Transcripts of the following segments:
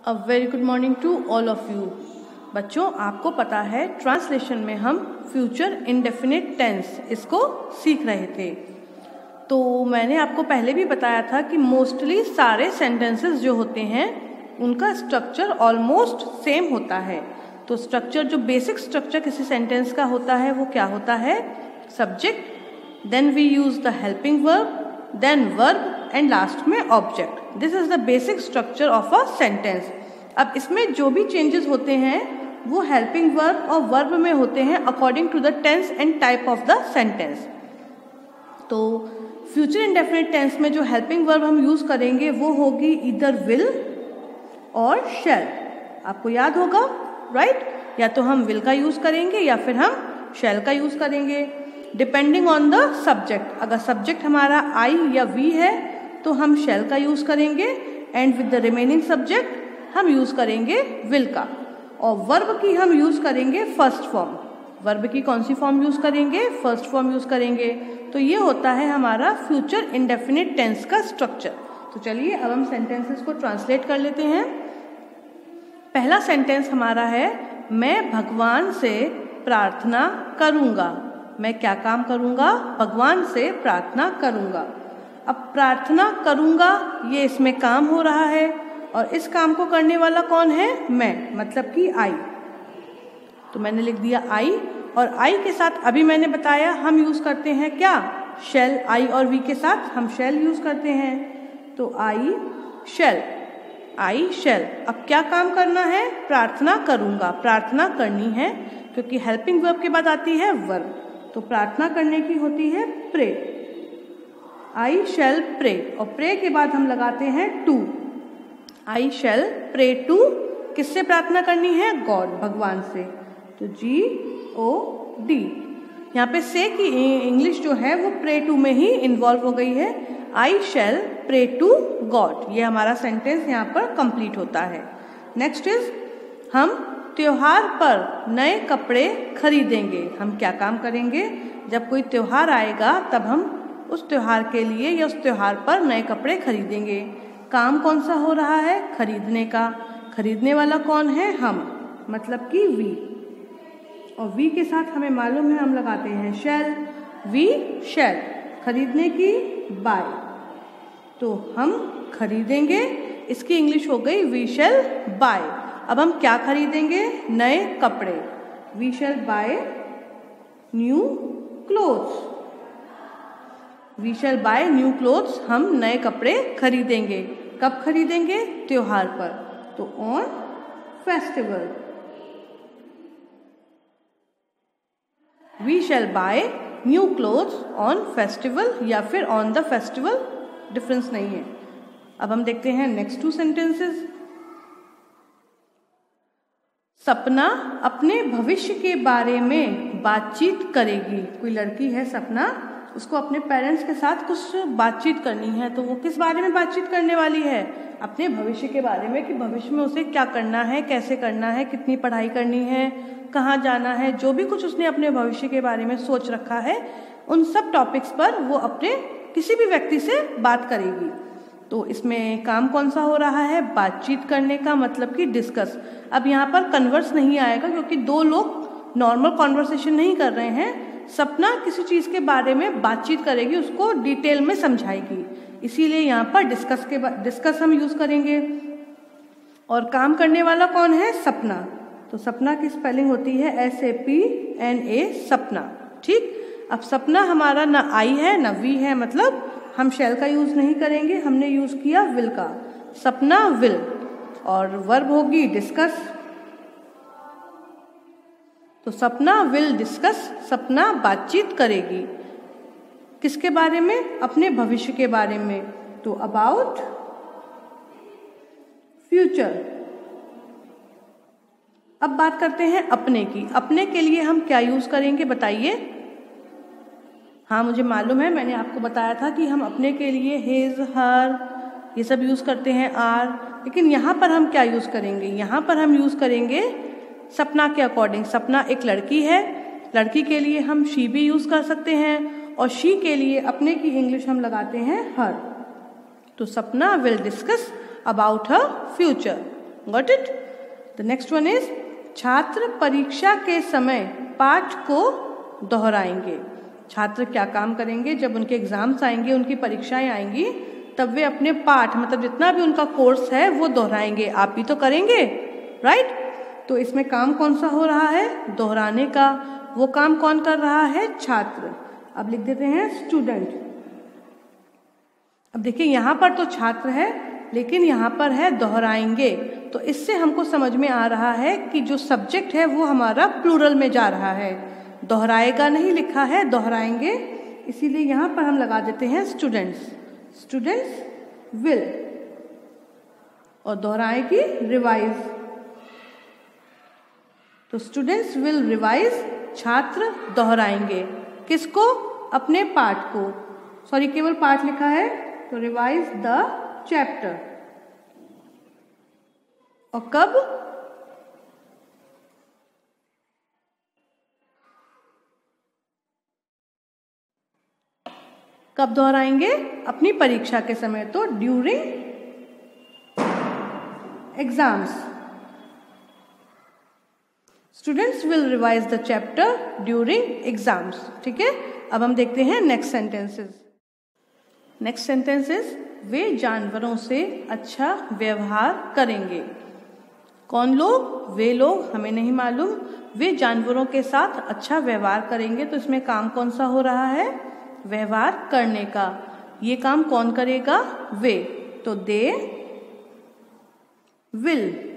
A very good morning to all of you. बच्चों, आपको पता है ट्रांसलेशन में हम फ्यूचर इंडेफिनिट टेंस इसको सीख रहे थे। तो मैंने आपको पहले भी बताया था कि मोस्टली सारे सेंटेंसेस जो होते हैं उनका स्ट्रक्चर ऑलमोस्ट सेम होता है। तो स्ट्रक्चर, जो बेसिक स्ट्रक्चर किसी सेंटेंस का होता है वो क्या होता है? Subject, then we use the helping verb, then verb and last में object. This is the basic structure of a sentence. अब इसमें जो भी चेंजेस होते हैं वो हेल्पिंग वर्ब और वर्ब में होते हैं according to the tense and type of the sentence. तो फ्यूचर इंडेफिनिट टेंस में जो हेल्पिंग वर्ब हम यूज करेंगे वो होगी इधर विल और शैल। आपको याद होगा, राइट? या तो हम विल का यूज करेंगे या फिर हम शैल का यूज करेंगे, डिपेंडिंग ऑन द सब्जेक्ट। अगर सब्जेक्ट हमारा आई या वी है तो हम शैल का यूज करेंगे and with the remaining subject हम यूज करेंगे विल का। और वर्ब की हम यूज करेंगे फर्स्ट फॉर्म। वर्ब की कौन सी फॉर्म यूज करेंगे? फर्स्ट फॉर्म यूज करेंगे। तो ये होता है हमारा फ्यूचर इंडेफिनिट टेंस का स्ट्रक्चर। तो चलिए अब हम सेंटेंसेस को ट्रांसलेट कर लेते हैं। पहला सेंटेंस हमारा है, मैं भगवान से प्रार्थना करूंगा। मैं क्या काम करूंगा? भगवान से प्रार्थना करूंगा। अब प्रार्थना करूंगा, ये इसमें काम हो रहा है और इस काम को करने वाला कौन है? मैं, मतलब कि आई। तो मैंने लिख दिया आई, और आई के साथ अभी मैंने बताया हम यूज करते हैं क्या? शैल। आई और वी के साथ हम शैल यूज करते हैं। तो आई शैल, आई शैल। अब क्या काम करना है? प्रार्थना करूंगा, प्रार्थना करनी है, क्योंकि हेल्पिंग वर्ब के बाद आती है वर्ब। तो प्रार्थना करने की होती है प्रे। आई शैल प्रे, और प्रे के बाद हम लगाते हैं to. I shall pray to, किससे प्रार्थना करनी है? गॉड, भगवान से। तो GOD। यहाँ पे से की इंग्लिश जो है वो प्रे टू में ही इन्वॉल्व हो गई है। आई शैल प्रे टू गॉड, ये हमारा सेंटेंस यहाँ पर कंप्लीट होता है। नेक्स्ट इज, हम त्योहार पर नए कपड़े खरीदेंगे। हम क्या काम करेंगे? जब कोई त्योहार आएगा तब हम उस त्योहार के लिए या उस त्योहार पर नए कपड़े खरीदेंगे। काम कौन सा हो रहा है? खरीदने का। खरीदने वाला कौन है? हम, मतलब कि वी। और वी के साथ हमें मालूम है हम लगाते हैं शैल। वी शैल, खरीदने की बाय। तो हम खरीदेंगे, इसकी इंग्लिश हो गई वी शैल बाय। अब हम क्या खरीदेंगे? नए कपड़े। We shall buy new clothes. We shall buy new clothes, हम नए कपड़े खरीदेंगे। कब खरीदेंगे? त्योहार पर। तो on festival. We shall buy new clothes on festival, या फिर ऑन द फेस्टिवल, डिफरेंस नहीं है। अब हम देखते हैं नेक्स्ट टू सेंटेंसेस। सपना अपने भविष्य के बारे में बातचीत करेगी। कोई लड़की है सपना, उसको अपने पेरेंट्स के साथ कुछ बातचीत करनी है। तो वो किस बारे में बातचीत करने वाली है? अपने भविष्य के बारे में, कि भविष्य में उसे क्या करना है, कैसे करना है, कितनी पढ़ाई करनी है, कहाँ जाना है, जो भी कुछ उसने अपने भविष्य के बारे में सोच रखा है, उन सब टॉपिक्स पर वो अपने किसी भी व्यक्ति से बात करेगी। तो इसमें काम कौन सा हो रहा है? बातचीत करने का, मतलब कि डिस्कस। अब यहाँ पर कन्वर्स नहीं आएगा, क्योंकि दो लोग नॉर्मल कॉन्वर्सेशन नहीं कर रहे हैं। सपना किसी चीज के बारे में बातचीत करेगी, उसको डिटेल में समझाएगी, इसीलिए यहाँ पर डिस्कस हम यूज करेंगे। और काम करने वाला कौन है? सपना। तो सपना की स्पेलिंग होती है SAPNA, सपना। ठीक। अब सपना हमारा ना आई है ना वी है, मतलब हम शैल का यूज नहीं करेंगे, हमने यूज किया विल का। सपना विल, और वर्ब होगी डिस्कस। तो सपना विल डिस्कस, सपना बातचीत करेगी। किसके बारे में? अपने भविष्य के बारे में। तो अबाउट फ्यूचर। अब बात करते हैं अपने की। अपने के लिए हम क्या यूज करेंगे बताइए? हाँ, मुझे मालूम है, मैंने आपको बताया था कि हम अपने के लिए हिज, हर, ये सब यूज करते हैं, आर। लेकिन यहाँ पर हम क्या यूज करेंगे? यहाँ पर हम यूज करेंगे सपना के अकॉर्डिंग। सपना एक लड़की है, लड़की के लिए हम शी भी यूज कर सकते हैं, और शी के लिए अपने की इंग्लिश हम लगाते हैं हर। तो सपना will discuss about her future. Got it. The next one is छात्र परीक्षा के समय पाठ को दोहराएंगे। छात्र क्या काम करेंगे, जब उनके एग्जाम्स आएंगे, उनकी परीक्षाएं आएंगी, तब वे अपने पाठ मतलब जितना भी उनका कोर्स है वो दोहराएंगे। आप भी तो करेंगे, राइट। तो इसमें काम कौन सा हो रहा है, दोहराने का। वो काम कौन कर रहा है, छात्र। अब लिख देते हैं स्टूडेंट। अब देखिए यहाँ पर तो छात्र है, लेकिन यहाँ पर है दोहराएंगे। तो इससे हमको समझ में आ रहा है कि जो सब्जेक्ट है वो हमारा प्लूरल में जा रहा है। दोहराएगा नहीं लिखा है, दोहराएंगे, इसीलिए यहाँ पर हम लगा देते हैं स्टूडेंट्स। स्टूडेंट्स विल, और दोहराएगी रिवाइज। तो स्टूडेंट्स विल रिवाइज, छात्र दोहराएंगे। किसको, अपने पाठ को। सॉरी, केवल पाठ लिखा है, तो रिवाइज द चैप्टर। और कब, कब दोहराएंगे, अपनी परीक्षा के समय, तो during exams. Students will revise the chapter during exams. ठीक है, अब हम देखते हैं नेक्स्ट सेंटेंसेस। नेक्स्ट सेंटेंसेस, वे जानवरों से अच्छा व्यवहार करेंगे। कौन लोग, वे लोग, हमें नहीं मालूम। वे जानवरों के साथ अच्छा व्यवहार करेंगे, तो इसमें काम कौन सा हो रहा है, व्यवहार करने का। ये काम कौन करेगा, वे, तो दे विल।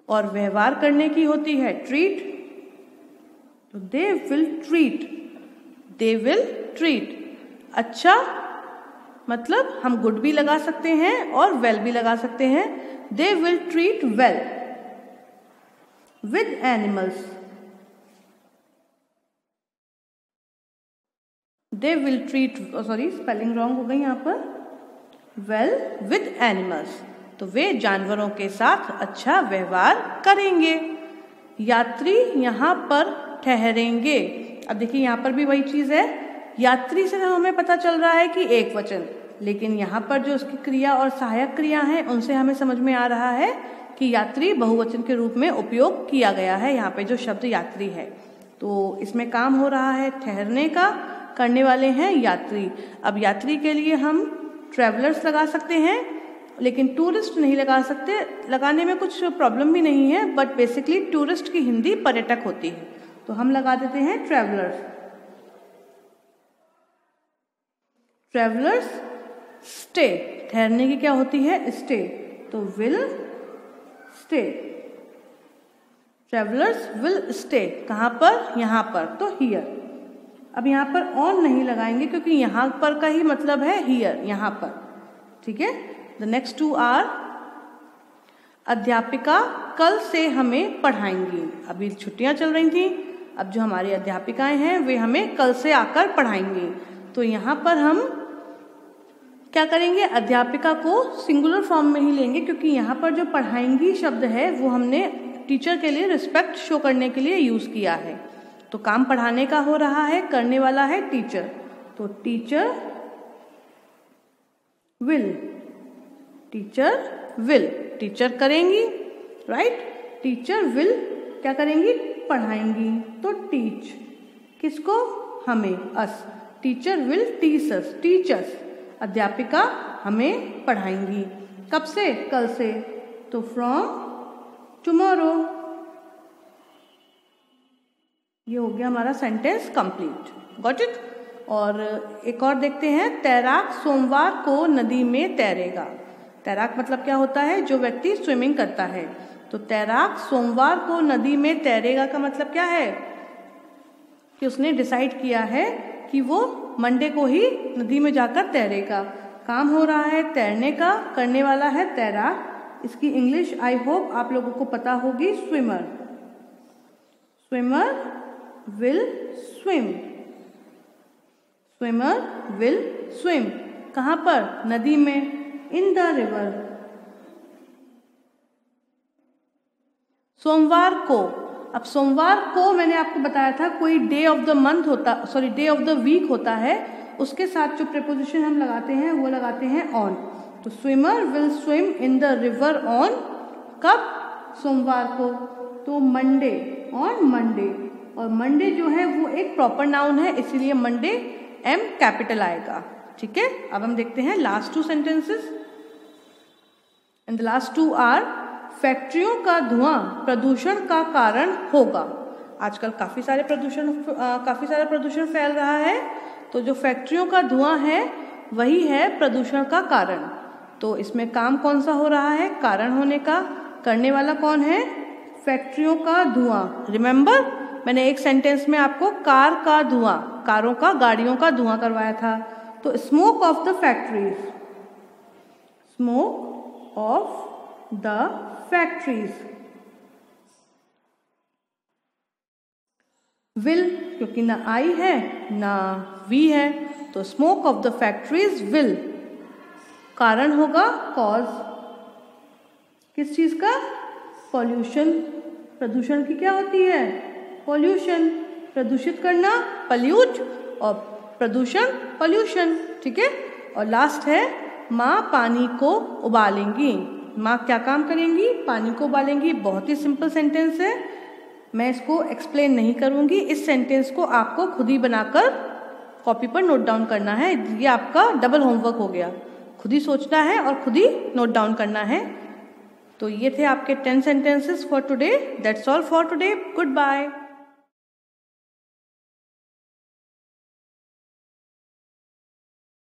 और व्यवहार करने की होती है ट्रीट, तो they will treat. They will treat. अच्छा मतलब हम गुड भी लगा सकते हैं और वेल भी लगा सकते हैं। They will treat well with animals. They will treat, sorry spelling wrong हो गई यहाँ पर, वेल विद एनिमल्स। तो वे जानवरों के साथ अच्छा व्यवहार करेंगे। यात्री यहाँ पर ठहरेंगे। अब देखिए यहाँ पर भी वही चीज है, यात्री से हमें पता चल रहा है कि एक वचन, लेकिन यहाँ पर जो उसकी क्रिया और सहायक क्रिया हैं उनसे हमें समझ में आ रहा है कि यात्री बहुवचन के रूप में उपयोग किया गया है। यहाँ पे जो शब्द यात्री है, तो इसमें काम हो रहा है ठहरने का, करने वाले हैं यात्री। अब यात्री के लिए हम ट्रैवलर्स लगा सकते हैं, लेकिन टूरिस्ट नहीं लगा सकते। लगाने में कुछ प्रॉब्लम भी नहीं है, बट बेसिकली टूरिस्ट की हिंदी पर्यटक होती है, तो हम लगा देते हैं ट्रैवलर्स। ट्रैवलर्स स्टे, ठहरने की क्या होती है, स्टे, तो will stay. Travellers will stay, कहाँ पर, यहाँ पर, तो हियर। अब यहाँ पर ऑन नहीं लगाएंगे क्योंकि यहाँ पर का ही मतलब है हियर, यहाँ पर। ठीक है, द नेक्स्ट टू आर, अध्यापिका कल से हमें पढ़ाएंगी। अभी छुट्टियां चल रही थी, अब जो हमारी अध्यापिकाएं हैं वे हमें कल से आकर पढ़ाएंगी। तो यहाँ पर हम क्या करेंगे, अध्यापिका को सिंगुलर फॉर्म में ही लेंगे, क्योंकि यहाँ पर जो पढ़ाएंगी शब्द है वो हमने टीचर के लिए रिस्पेक्ट शो करने के लिए यूज किया है। तो काम पढ़ाने का हो रहा है, करने वाला है टीचर, तो teacher will. Teacher will, teacher करेंगी, राइट। टीचर विल क्या करेंगी, पढ़ाएंगी, तो टीच। किसको, हमें, us. Teacher will teach us, teachers. अध्यापिका हमें पढ़ाएंगी, कब से, कल से, तो फ्रॉम टुमारो। ये हो गया हमारा सेंटेंस कंप्लीट, गॉट इट। और एक और देखते हैं, तैराक सोमवार को नदी में तैरेगा। तैराक मतलब क्या होता है, जो व्यक्ति स्विमिंग करता है। तो तैराक सोमवार को नदी में तैरेगा का मतलब क्या है कि उसने डिसाइड किया है कि वो मंडे को ही नदी में जाकर तैरेगा। काम हो रहा है तैरने का, करने वाला है तैराक। इसकी इंग्लिश आई होप आप लोगों को पता होगी, swimmer. Swimmer will swim. Swimmer will swim, कहाँ पर, नदी में, इन द रिवर। सोमवार को, अब सोमवार को मैंने आपको बताया था कोई डे ऑफ द मंथ होता, sorry day of the week होता है, उसके साथ जो प्रीपोजिशन हम लगाते हैं वो लगाते हैं ऑन। तो swimmer will swim in the river on, कब? सोमवार को। तो मंडे, ऑन मंडे, और मंडे जो है वो एक प्रॉपर नाउन है, इसीलिए मंडे एम कैपिटल आएगा। ठीक है, अब हम देखते हैं last two sentences. And the last two are, फैक्ट्रियों का धुआं प्रदूषण का कारण होगा। आजकल काफ़ी सारा प्रदूषण फैल रहा है, तो जो फैक्ट्रियों का धुआं है वही है प्रदूषण का कारण। तो इसमें काम कौन सा हो रहा है? कारण होने का। करने वाला कौन है? फैक्ट्रियों का धुआं। रिमेंबर, मैंने एक सेंटेंस में आपको कार का धुआं, कारों का, गाड़ियों का धुआं करवाया था। तो smoke of the factories, smoke of the factories. Will, क्योंकि ना आई है ना वी है, तो smoke of the factories will, कारण होगा कॉज, किस चीज का? पॉल्यूशन। प्रदूषण की क्या होती है? पॉल्यूशन। प्रदूषित करना, पल्यूट, और प्रदूषण, पॉल्यूशन। ठीक है, और लास्ट है माँ पानी को उबालेंगी। माँ क्या काम करेंगी? पानी को उबालेंगी। बहुत ही सिंपल सेंटेंस है, मैं इसको एक्सप्लेन नहीं करूंगी। इस सेंटेंस को आपको खुद ही बनाकर कॉपी पर नोट डाउन करना है। ये आपका डबल होमवर्क हो गया, खुद ही सोचना है और खुद ही नोट डाउन करना है। तो ये थे आपके 10 sentences for today. That's all for today. Good bye.